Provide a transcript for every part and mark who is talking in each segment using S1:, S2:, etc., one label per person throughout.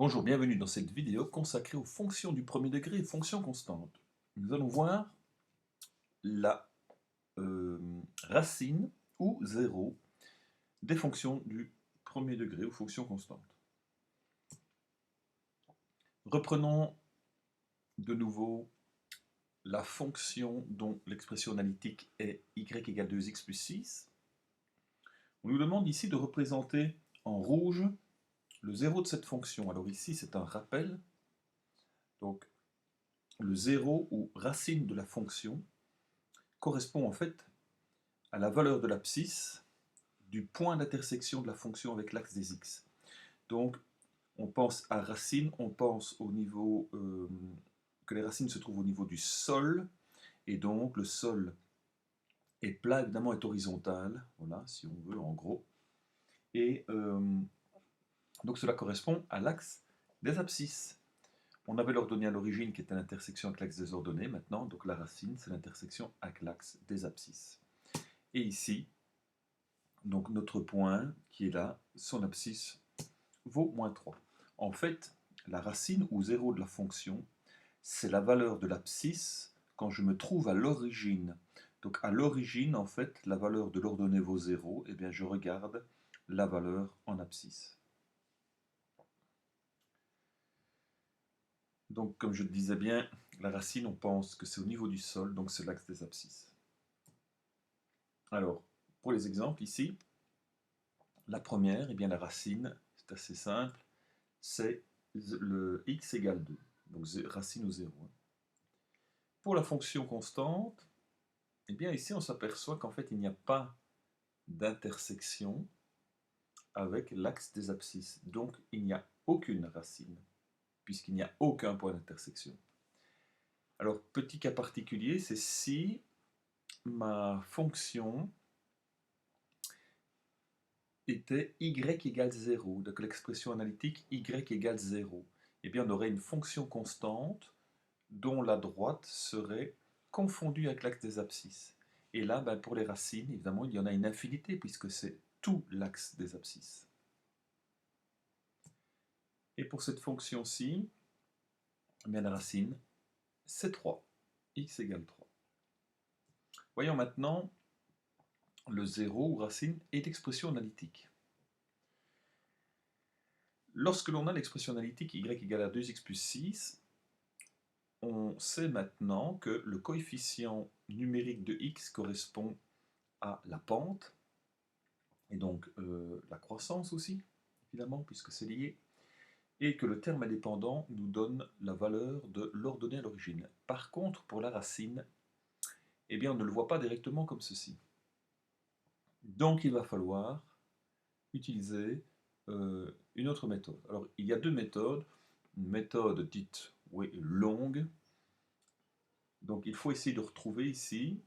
S1: Bonjour, bienvenue dans cette vidéo consacrée aux fonctions du premier degré et fonctions constantes. Nous allons voir la racine ou zéro des fonctions du premier degré ou fonctions constantes. Reprenons de nouveau la fonction dont l'expression analytique est y égale 2x plus 6. On nous demande ici de représenter en rouge le zéro de cette fonction. Alors ici c'est un rappel, donc le zéro ou racine de la fonction correspond en fait à la valeur de l'abscisse du point d'intersection de la fonction avec l'axe des x. Donc, on pense à racine, on pense au niveau que les racines se trouvent au niveau du sol, et donc le sol est plat, évidemment, est horizontal, voilà, si on veut, en gros. Et donc cela correspond à l'axe des abscisses. On avait l'ordonnée à l'origine qui était l'intersection avec l'axe des ordonnées, maintenant, donc la racine, c'est l'intersection avec l'axe des abscisses. Et ici, donc notre point qui est là, son abscisse vaut moins 3. En fait, la racine ou zéro de la fonction, c'est la valeur de l'abscisse quand je me trouve à l'origine. Donc à l'origine, en fait, la valeur de l'ordonnée vaut 0, et bien je regarde la valeur en abscisse. Donc comme je le disais bien, la racine, on pense que c'est au niveau du sol, donc c'est l'axe des abscisses. Alors, pour les exemples ici, la première, eh bien la racine, c'est assez simple, c'est le x égale 2, donc racine au 0. Pour la fonction constante, eh bien ici on s'aperçoit qu'en fait il n'y a pas d'intersection avec l'axe des abscisses, donc il n'y a aucune racine, puisqu'il n'y a aucun point d'intersection. Alors petit cas particulier, c'est si ma fonction était y égale 0, donc l'expression analytique y égale 0, eh bien on aurait une fonction constante dont la droite serait confondue avec l'axe des abscisses. Et là, ben, pour les racines, évidemment, il y en a une infinité, puisque c'est tout l'axe des abscisses. Et pour cette fonction-ci, eh bien, la racine, c'est 3, x égale 3. Voyons maintenant le 0 ou racine et l'expression analytique. Lorsque l'on a l'expression analytique y égale à 2x plus 6, on sait maintenant que le coefficient numérique de x correspond à la pente, et donc la croissance aussi, évidemment, puisque c'est lié, et que le terme indépendant nous donne la valeur de l'ordonnée à l'origine. Par contre, pour la racine, eh bien, on ne le voit pas directement comme ceci. Donc, il va falloir utiliser une autre méthode. Alors, il y a deux méthodes. Une méthode dite longue. Donc, il faut essayer de retrouver ici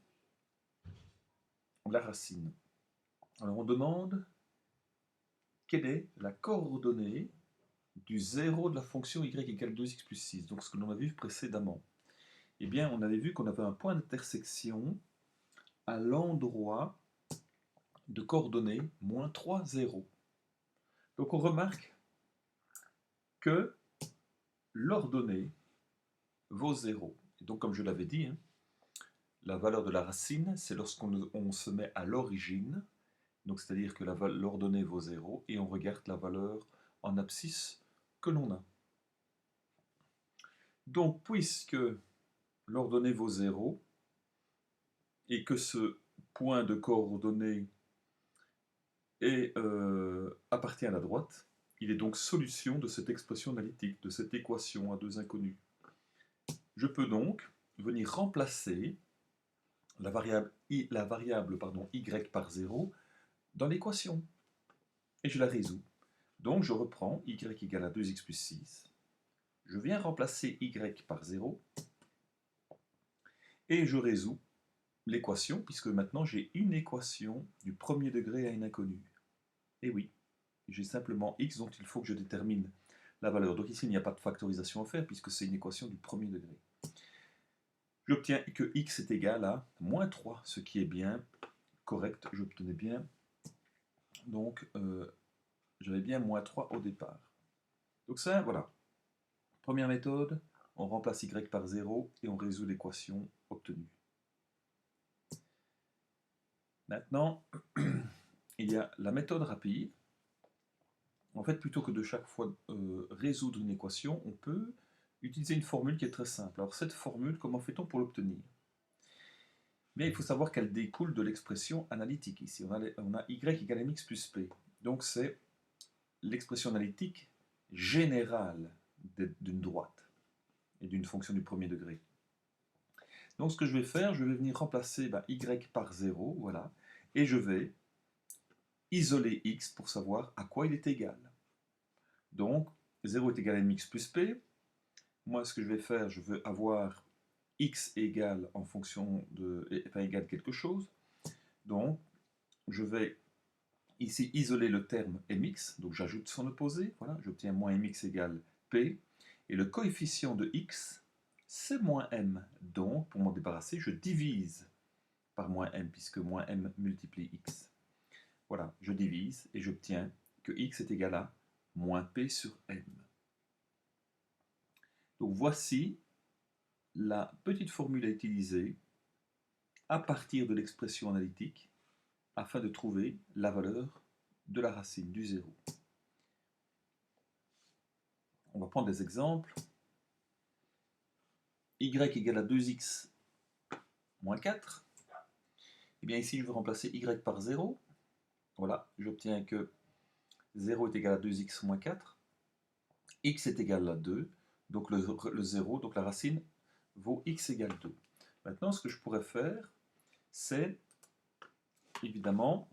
S1: la racine. Alors, on demande quelle est la coordonnée du 0 de la fonction y égale 2x plus 6, donc ce que l'on a vu précédemment. Eh bien, on avait vu qu'on avait un point d'intersection à l'endroit de coordonnées moins 3, 0. Donc on remarque que l'ordonnée vaut 0. Et donc comme je l'avais dit, hein, la valeur de la racine, c'est lorsqu'on se met à l'origine, donc c'est-à-dire que l'ordonnée vaut 0, et on regarde la valeur en abscisse que l'on a. Donc puisque l'ordonnée vaut 0, et que ce point de coordonnée appartient à la droite, il est donc solution de cette expression analytique, de cette équation à deux inconnus. Je peux donc venir remplacer la variable y par 0 dans l'équation, et je la résous. Donc je reprends y égale à 2x plus 6, je viens remplacer y par 0, et je résous l'équation, puisque maintenant j'ai une équation du premier degré à une inconnue. Et oui, j'ai simplement x dont il faut que je détermine la valeur. Donc ici, il n'y a pas de factorisation à faire, puisque c'est une équation du premier degré. J'obtiens que x est égal à moins 3, ce qui est bien correct. J'obtenais bien, donc j'avais bien moins 3 au départ. Donc ça, voilà. Première méthode, on remplace y par 0 et on résout l'équation obtenue. Maintenant, il y a la méthode rapide. En fait, plutôt que de chaque fois résoudre une équation, on peut utiliser une formule qui est très simple. Alors cette formule, comment fait-on pour l'obtenir? Bien, il faut savoir qu'elle découle de l'expression analytique ici. On a y égale mx plus p. Donc c'est l'expression analytique générale d'une droite et d'une fonction du premier degré. Donc ce que je vais faire, je vais venir remplacer y par 0, voilà, et je vais isoler x pour savoir à quoi il est égal. Donc 0 est égal à mx plus p. Moi, ce que je vais faire, je veux avoir x égale en fonction de, enfin égale quelque chose. Donc, je vais ici isoler le terme mx, donc j'ajoute son opposé, voilà, j'obtiens moins mx égale p, et le coefficient de x, c'est moins m. Donc, pour m'en débarrasser, je divise par moins m, puisque moins m multiplie x. Voilà, je divise et j'obtiens que x est égal à moins p sur m. Donc voici la petite formule à utiliser à partir de l'expression analytique afin de trouver la valeur de la racine du 0. On va prendre des exemples. Y égale à 2x moins 4. Et bien ici, je vais remplacer y par 0. Voilà, j'obtiens que 0 est égal à 2x moins 4. X est égal à 2. Donc le 0, donc la racine, vaut x égale 2. Maintenant, ce que je pourrais faire, c'est évidemment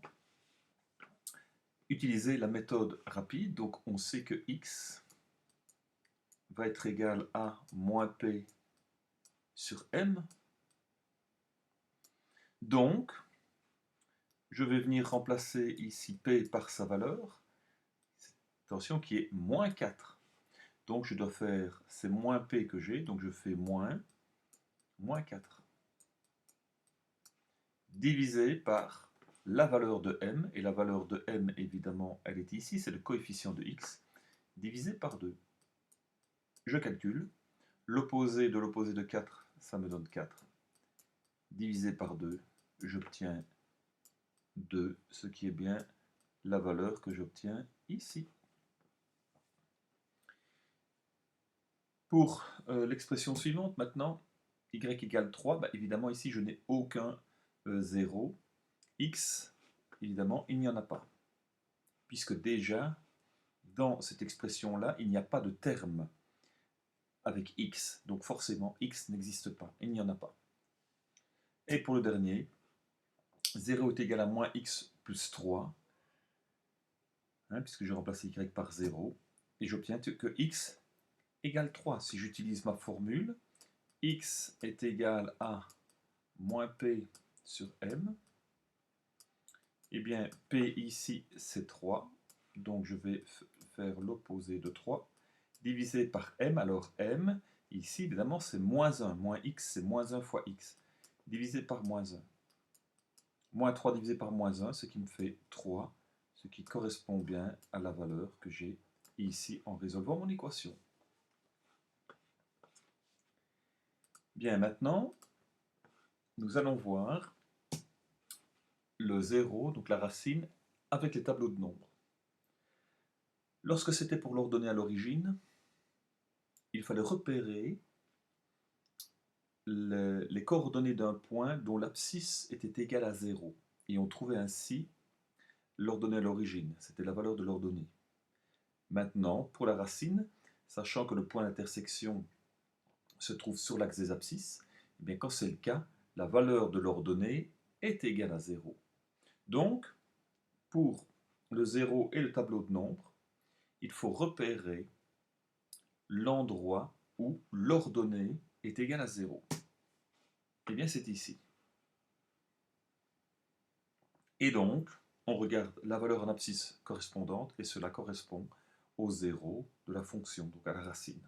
S1: utiliser la méthode rapide. Donc on sait que x va être égal à moins p sur m. Donc, je vais venir remplacer ici p par sa valeur, attention, qui est moins 4. Donc je dois faire, c'est moins p que j'ai, donc je fais moins 4. Divisé par la valeur de m, et la valeur de m, évidemment, elle est ici, c'est le coefficient de x, divisé par 2. Je calcule, l'opposé de 4, ça me donne 4. Divisé par 2, j'obtiens 2, ce qui est bien la valeur que j'obtiens ici. Pour l'expression suivante, maintenant, y égale 3, évidemment ici je n'ai aucun 0. X, évidemment, il n'y en a pas. Puisque déjà, dans cette expression-là, il n'y a pas de terme avec x. Donc forcément, x n'existe pas. Il n'y en a pas. Et pour le dernier, 0 est égal à moins x plus 3, puisque je remplace y par 0, et j'obtiens que x égale 3. Si j'utilise ma formule, x est égal à moins p sur m, et bien p ici c'est 3, donc je vais faire l'opposé de 3, divisé par m, alors m, ici évidemment c'est moins 1, moins x c'est moins 1 fois x, divisé par moins 1. Moins 3 divisé par moins 1, ce qui me fait 3, ce qui correspond bien à la valeur que j'ai ici en résolvant mon équation. Bien, maintenant, nous allons voir le 0, donc la racine, avec les tableaux de nombres. Lorsque c'était pour l'ordonner à l'origine, il fallait repérer les coordonnées d'un point dont l'abscisse était égale à 0. Et on trouvait ainsi l'ordonnée à l'origine, c'était la valeur de l'ordonnée. Maintenant, pour la racine, sachant que le point d'intersection se trouve sur l'axe des abscisses, eh bien quand c'est le cas, la valeur de l'ordonnée est égale à 0. Donc, pour le 0 et le tableau de nombres, il faut repérer l'endroit où l'ordonnée est égale à 0. Eh bien, c'est ici. Et donc, on regarde la valeur en abscisse correspondante, et cela correspond au 0 de la fonction, donc à la racine.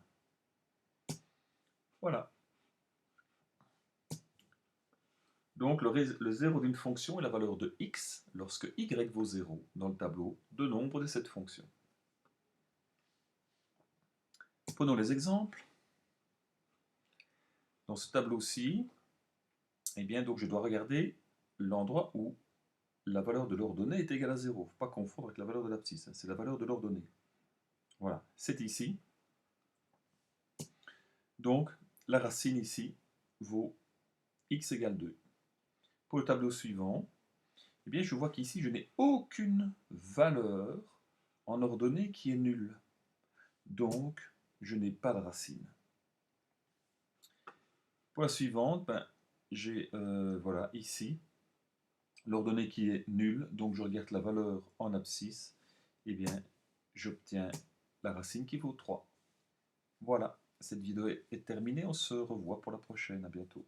S1: Voilà. Donc, le 0 d'une fonction est la valeur de x lorsque y vaut 0 dans le tableau de nombres de cette fonction. Prenons les exemples. Dans ce tableau-ci, eh bien, donc je dois regarder l'endroit où la valeur de l'ordonnée est égale à 0. Il ne faut pas confondre avec la valeur de l'abscisse, hein, c'est la valeur de l'ordonnée. Voilà, c'est ici. Donc, la racine ici vaut x égale 2. Pour le tableau suivant, eh bien, je vois qu'ici, je n'ai aucune valeur en ordonnée qui est nulle. Donc, je n'ai pas de racine. Pour la suivante, ben, j'ai voilà, ici l'ordonnée qui est nulle, donc je regarde la valeur en abscisse, et bien j'obtiens la racine qui vaut 3. Voilà, cette vidéo est terminée, on se revoit pour la prochaine, à bientôt.